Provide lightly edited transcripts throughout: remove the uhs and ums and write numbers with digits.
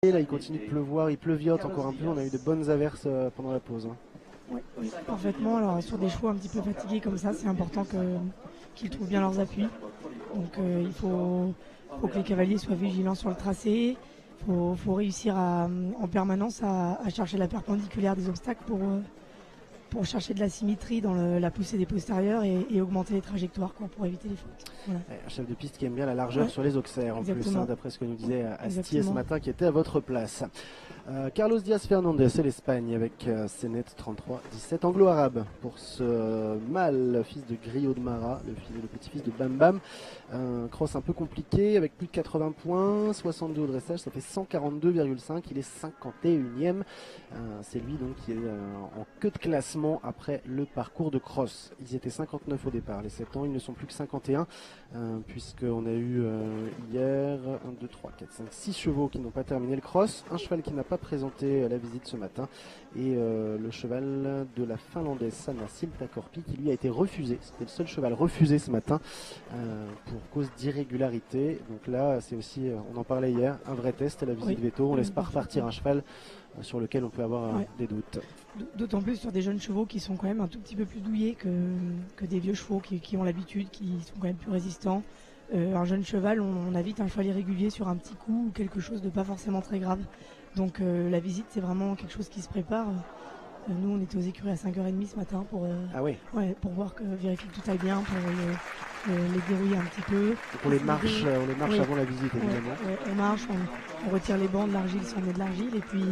Là, il continue de pleuvoir, il pleuviote encore un peu. On a eu de bonnes averses pendant la pause. Oui, parfaitement. Alors sur des chevaux un petit peu fatigués comme ça, c'est important qu'ils trouvent bien leurs appuis. Donc il faut que les cavaliers soient vigilants sur le tracé. Il faut réussir en permanence à chercher la perpendiculaire des obstacles pour chercher de la symétrie dans la poussée des postérieurs et augmenter les trajectoires pour éviter les fautes. Voilà. Un chef de piste qui aime bien la largeur sur les auxerres en plus, d'après ce que nous disait Astier ce matin, qui était à votre place. Carlos Diaz Fernandez, c'est l'Espagne avec Senet 33-17 anglo-arabe pour ce mâle, fils de Grillo de Mara, le petit-fils de Bam Bam. Un cross un peu compliqué avec plus de 80 points, 62 au dressage, ça fait 142,5, il est 51e. C'est lui donc qui est en queue de classement après le parcours de cross. Ils étaient 59 au départ, les 7 ans, ils ne sont plus que 51, puisqu'on a eu hier 1, 2, 3, 4, 5, 6 chevaux qui n'ont pas terminé le cross, un cheval qui n'a pas présenté la visite ce matin, et le cheval de la Finlandaise Sanna Siltakorpi qui lui a été refusé. C'était le seul cheval refusé ce matin pour cause d'irrégularité. Donc là, c'est aussi, on en parlait hier, un vrai test, la visite veto. On laisse pas repartir un cheval sur lequel on peut avoir des doutes. D'autant plus sur des jeunes chevaux qui sont quand même un tout petit peu plus douillés que des vieux chevaux qui ont l'habitude, qui sont quand même plus résistants. Un jeune cheval, on a vite un cheval irrégulier sur un petit coup ou quelque chose de pas forcément très grave. Donc la visite, c'est vraiment quelque chose qui se prépare. Nous, on était aux écuries à 5h30 ce matin pour voir vérifier que tout aille bien, pour les dérouiller un petit peu. Et pour les marches, on les marche avant la visite, évidemment. On marche, on retire les bancs de l'argile si on met de l'argile, et puis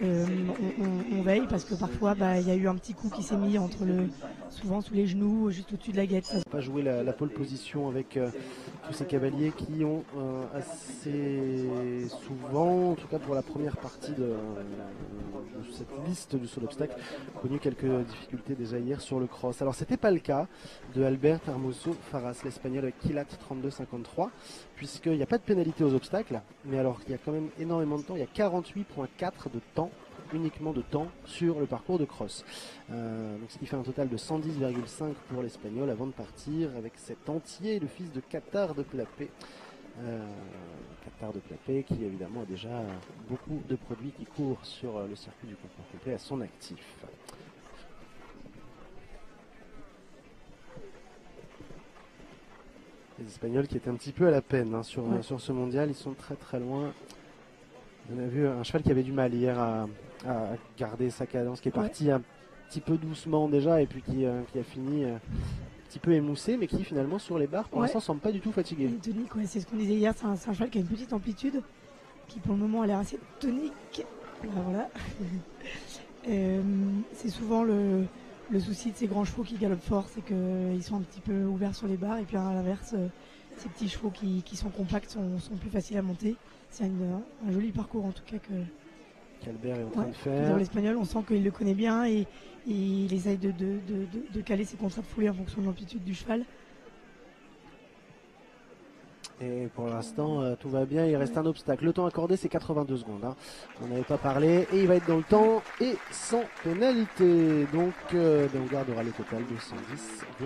on veille parce que parfois il y a eu un petit coup qui s'est mis souvent sous les genoux, juste au-dessus de la guette. Pas jouer la pole position avec tous ces cavaliers qui ont assez souvent, en tout cas pour la première partie de cette liste du saut d'obstacle, connu quelques difficultés déjà hier sur le cross. Alors c'était pas le cas de Albert Hermoso Faras, l'espagnol avec Kilat 32-53, puisqu'il n'y a pas de pénalité aux obstacles, mais alors il y a quand même énormément de temps, il y a 48,4 de temps, uniquement de temps sur le parcours de cross. Donc ce qui fait un total de 110,5 pour l'espagnol avant de partir avec cet entier, le fils de Qatar de Clapé. Qatar de Clapé qui évidemment a déjà beaucoup de produits qui courent sur le circuit du concours complet à son actif. Les Espagnols qui étaient un petit peu à la peine sur ce mondial, ils sont très très loin. On a vu un cheval qui avait du mal hier à garder sa cadence, qui est parti un petit peu doucement déjà et puis qui a fini un petit peu émoussé, mais qui finalement sur les barres pour l'instant semble pas du tout fatigué. Tonique, c'est ce qu'on disait hier, c'est un cheval qui a une petite amplitude, qui pour le moment a l'air assez tonique. Voilà. C'est souvent le souci de ces grands chevaux qui galopent fort, c'est qu'ils sont un petit peu ouverts sur les barres, et puis à l'inverse, ces petits chevaux qui sont compacts sont plus faciles à monter. C'est un joli parcours en tout cas qu'Albert est en train de faire. L'Espagnol, on sent qu'il le connaît bien et il essaye de caler ses contrats de foulée en fonction de l'amplitude du cheval. Et pour l'instant, tout va bien. Il reste un obstacle. Le temps accordé, c'est 82 secondes. On n'avait pas parlé. Et il va être dans le temps et sans pénalité. Donc, on gardera le total de 110,2.